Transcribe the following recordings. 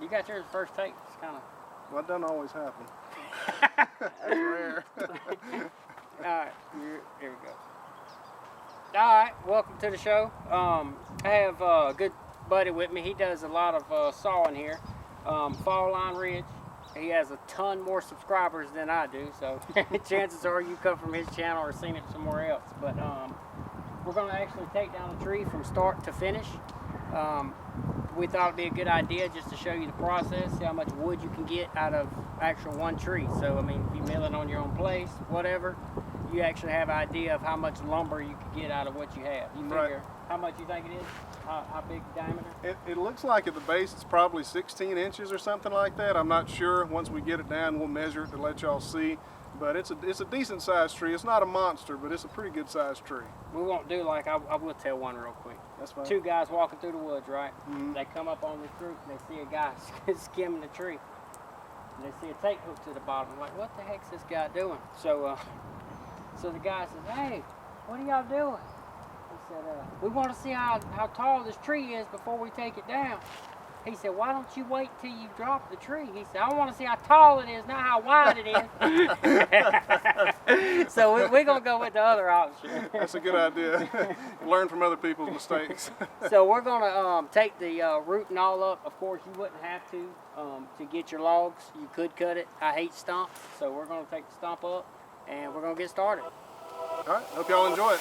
You got yours first take. It's kind of. Well, it doesn't always happen. That's rare. Alright, here we go. Alright, welcome to the show. I have a good buddy with me. He does a lot of sawing here. Fall Line Ridge. He has a ton more subscribers than I do, so chances are you come from his channel or seen it somewhere else. But we're going to actually take down a tree from start to finish. We thought it'd be a good idea just to show you the process, see how much wood you can get out of actual one tree. So, I mean, if you mill it on your own place, whatever, you actually have an idea of how much lumber you can get out of what you have. You figure how much you think it is? How big diameter? It looks like at the base it's probably 16 inches or something like that. I'm not sure. Once we get it down, we'll measure it to let y'all see. But it's a decent sized tree. It's not a monster, but it's a pretty good sized tree. We won't do like, I will tell one real quick. That's fine. Two guys walking through the woods, right? Mm-hmm. They come up on this group and they see a guy skimming the tree. And they see a tape hook to the bottom. Like, what the heck's this guy doing? So the guy says, hey, what are y'all doing? He said, we want to see how tall this tree is before we take it down. He said, why don't you wait till you drop the tree? He said, I want to see how tall it is, not how wide it is. So we're going to go with the other option. That's a good idea. Learn from other people's mistakes. So we're going to take the root and all up. Of course, you wouldn't have to get your logs. You could cut it. I hate stumps, so we're going to take the stump up, and we're going to get started. All right, hope y'all enjoy it.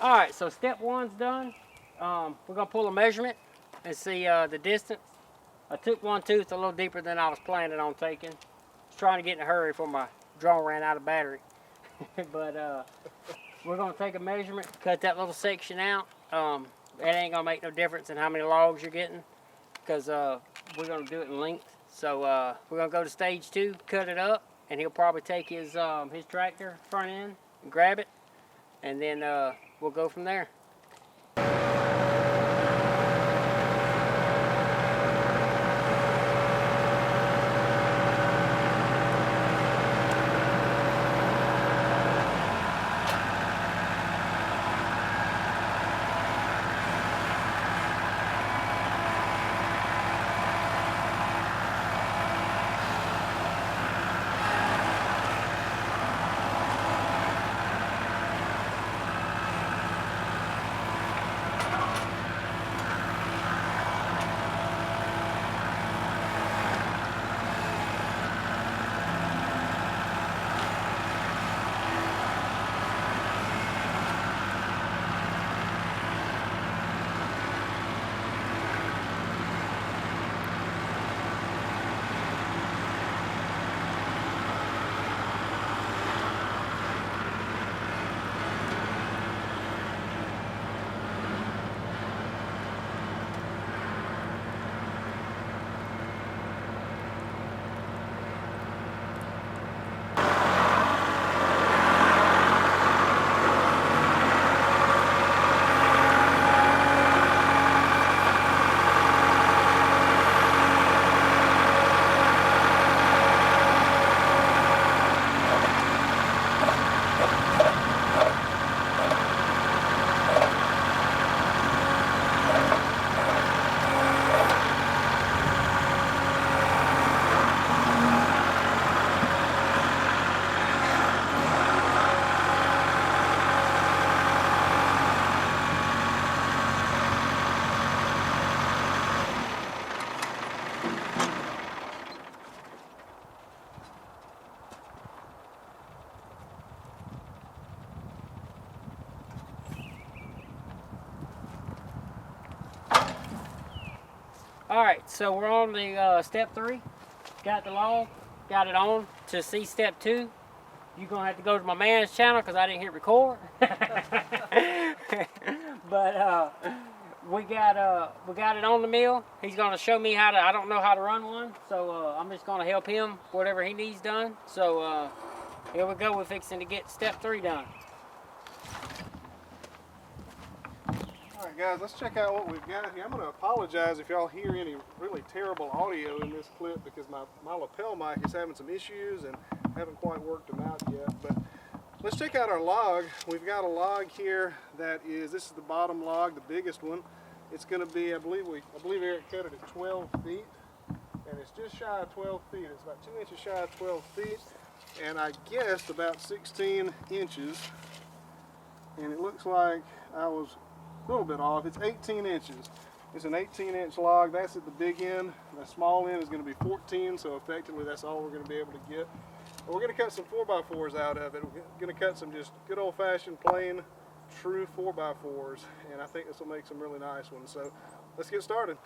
All right, so step one's done. We're gonna pull a measurement and see the distance. I took one tooth a little deeper than I was planning on taking. I was trying to get in a hurry before my drone ran out of battery. But we're gonna take a measurement, cut that little section out. It ain't gonna make no difference in how many logs you're getting, because we're gonna do it in length. So we're gonna go to stage 2, cut it up, and he'll probably take his tractor front end and grab it, and then we'll go from there. All right, so we're on the step 3. Got the log, got it on. To see step 2, you're gonna have to go to my man's channel because I didn't hit record. But we got it on the mill. He's gonna show me how to. I don't know how to run one, so I'm just gonna help him whatever he needs done. So here we go. We're fixing to get step 3 done. All right, guys, let's check out what we've got here. I'm going to apologize if y'all hear any really terrible audio in this clip because my lapel mic is having some issues and haven't quite worked them out yet. But let's check out our log. We've got a log here that is, this is the bottom log, the biggest one. It's going to be, I believe Eric cut it at 12 feet, and it's just shy of 12 feet. It's about 2 inches shy of 12 feet, and I guessed about 16 inches, and it looks like I was a little bit off. It's 18 inches. It's an 18-inch log. That's at the big end. The small end is going to be 14, so effectively that's all we're going to be able to get. But we're going to cut some 4x4s out of it. We're going to cut some just good old-fashioned, plain, true 4x4s, and I think this will make some really nice ones. So let's get started.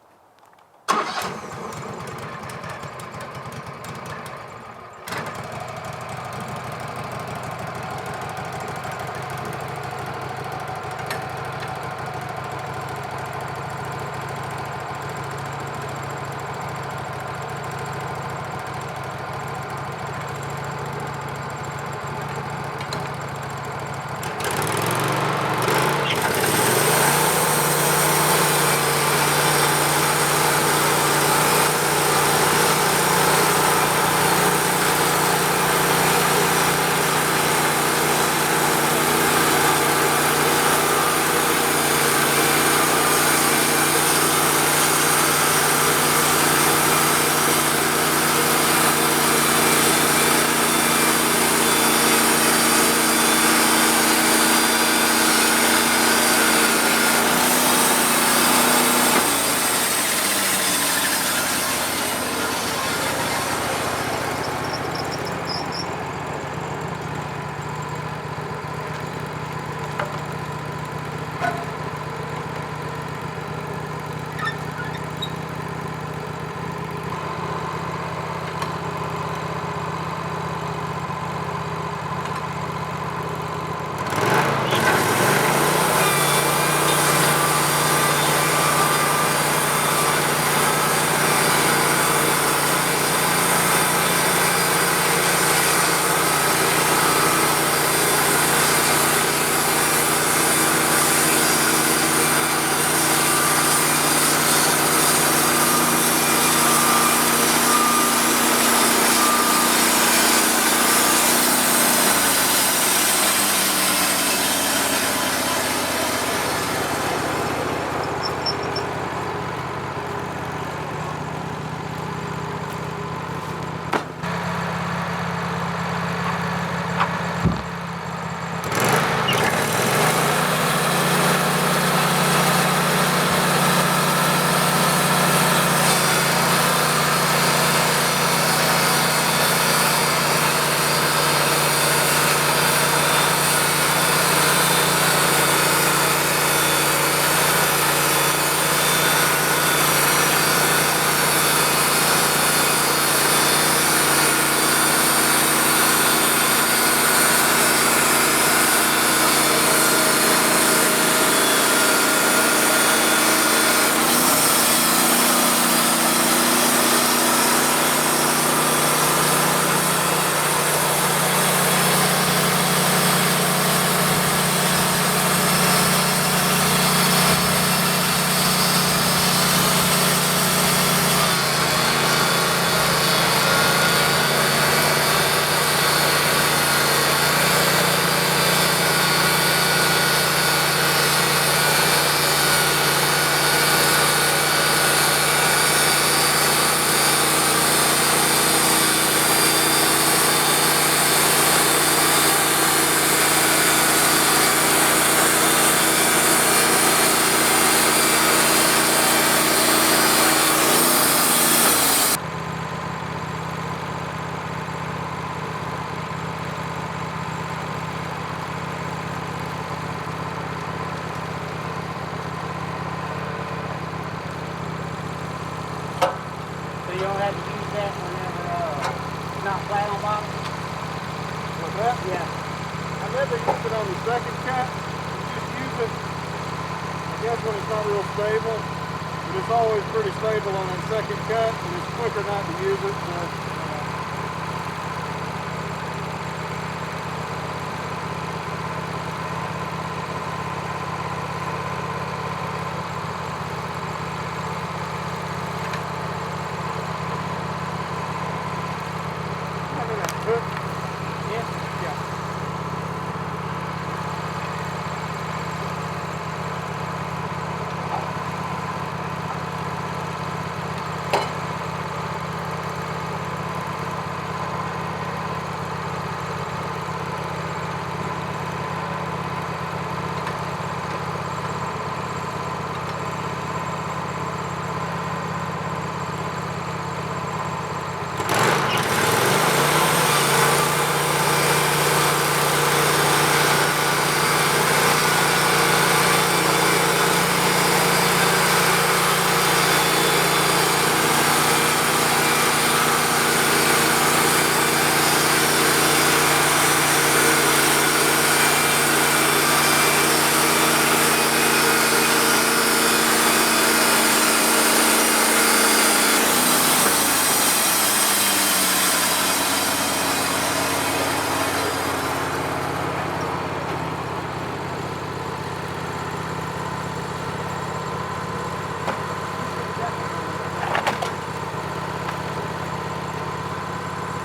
second cut, you just use it, I guess when it's not real stable, but it's always pretty stable on that second cut, and it's quicker not to use it. So,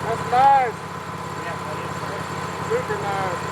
that's nice. Yeah, that is nice. Super nice.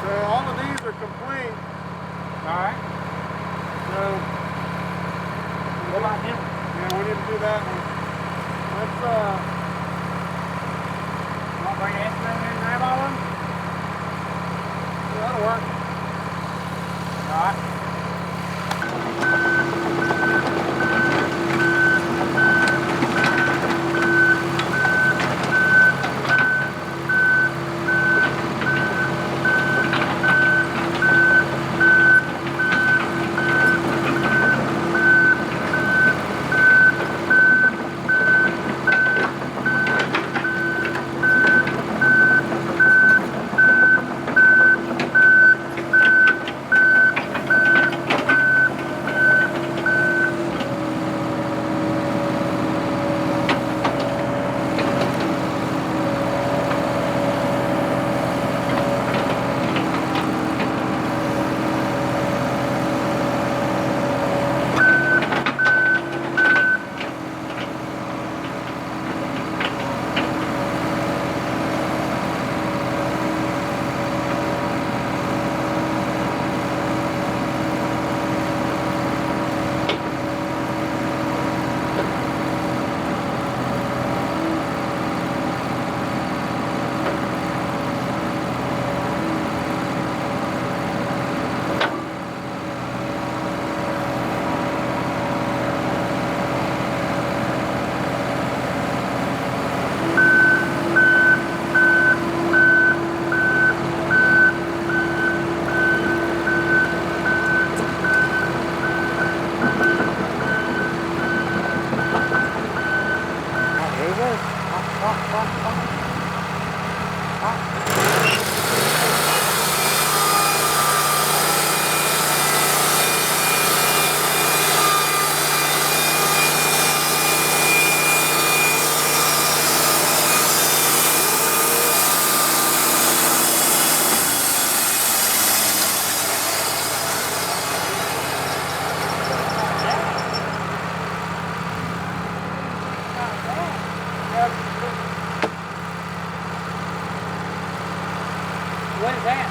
So all of these are complete. Alright. So What about him? yeah, we need to do that one. Let's You want to bring an instrument in and grab all of them? that'll work. Alright. is that?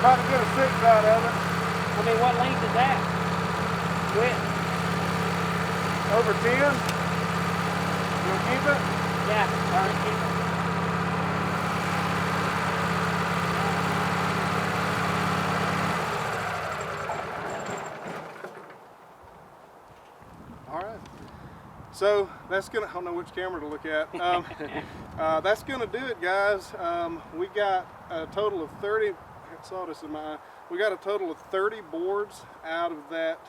Trying to get a 6 out of it. I mean, what length is that? Width? Over 10. You'll keep it? Yeah, all right, keep it. All right. So that's gonna, I don't know which camera to look at. That's gonna do it, guys. We got a total of 30, I saw this in my eye. We got a total of 30 boards out of that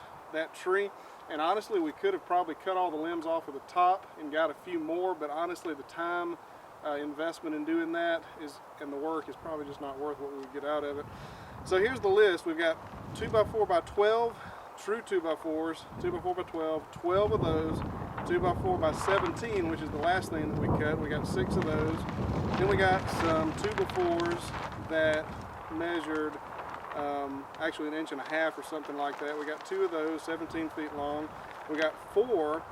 tree. And honestly, we could have probably cut all the limbs off of the top and got a few more, but honestly, the time investment in doing that and the work is probably just not worth what we would get out of it. So here's the list. We've got 2x4x12, true 2x4s, 2x4x12, 12 of those, 2x4x17, which is the last thing that we cut. We got 6 of those. Then we got some 2x4s that measured actually 1.5 inches or something like that. We got 2 of those, 17 feet long. We got 4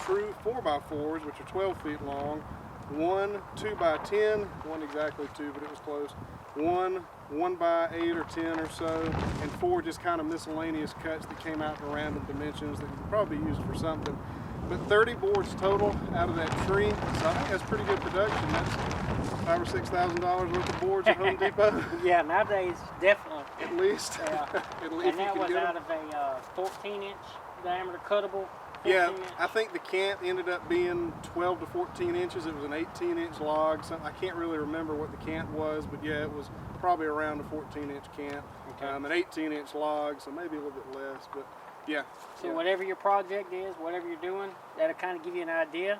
true 4x4s, which are 12 feet long. 1 2x10, one exactly 2, but it was close. 1 1x8 or 10 or so, and 4 just kind of miscellaneous cuts that came out in random dimensions that could probably be used for something. But 30 boards total out of that tree, so I think that's pretty good production. That's $5,000 or $6,000 worth of boards at Home Depot. Yeah, nowadays, definitely. At least. Yeah. At least And that was out of a 14-inch diameter cuttable. Yeah, I think the cant ended up being 12 to 14 inches. It was an 18-inch log. So I can't really remember what the cant was, but yeah, it was probably around a 14-inch cant. Okay. An 18-inch log, so maybe a little bit less, but yeah. So yeah. whatever your project is, whatever you're doing, that'll kind of give you an idea.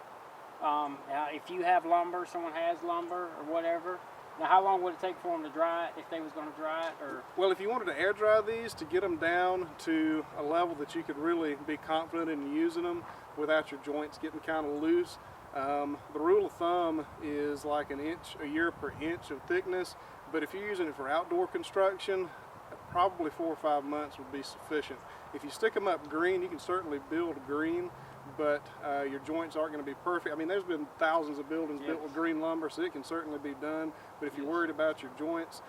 Now, if you have lumber, someone has lumber or whatever, now how long would it take for them to dry it if they was going to dry it? Or Well, if you wanted to air dry these to get them down to a level that you could really be confident in using them without your joints getting kind of loose, the rule of thumb is like 1 inch a year per inch of thickness. But if you're using it for outdoor construction, probably 4 or 5 months would be sufficient. If you stick them up green, you can certainly build green, but your joints aren't going to be perfect. I mean, there's been thousands of buildings built with green lumber, so it can certainly be done. But if you're worried about your joints,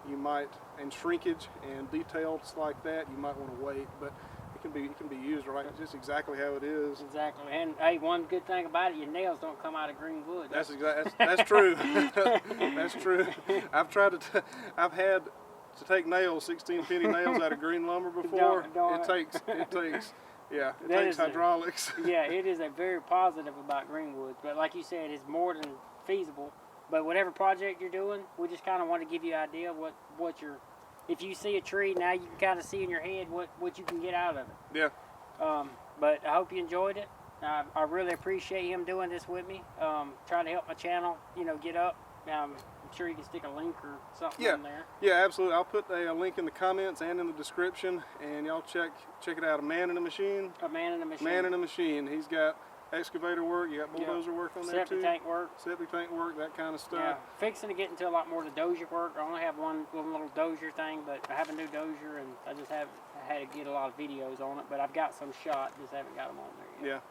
you might, and shrinkage and details like that, you might want to wait. But it can be used right, just exactly how it is. exactly. And hey, one good thing about it, your nails don't come out of green wood. That's true. That's true. I've had to take nails, 16-penny nails out of green lumber before. It takes hydraulics. Yeah, it is a very positive about greenwood, but like you said, it's more than feasible. But whatever project you're doing, we just kind of want to give you an idea of what you're. If you see a tree, now you can kind of see in your head what you can get out of it. Yeah. But I hope you enjoyed it. I really appreciate him doing this with me, trying to help my channel, get up. I'm sure you can stick a link or something in there. Yeah, absolutely. I'll put a link in the comments and in the description, and y'all check it out. A Man in a Machine. A Man in a Machine. Man in a Machine. He's got excavator work. You got bulldozer work on there too. Septic tank work. Septic tank work, that kind of stuff. Yeah, fixing to get into a lot more of the dozier work. I only have one little dozier thing, but I have a new dozier, and I just had to get a lot of videos on it. But I've got some shot, just haven't got them on there yet.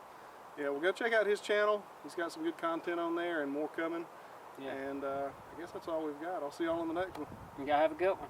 Yeah, well, go check out his channel. He's got some good content on there and more coming. Yeah. And I guess that's all we've got. I'll see y'all on the next one. You gotta have a good one.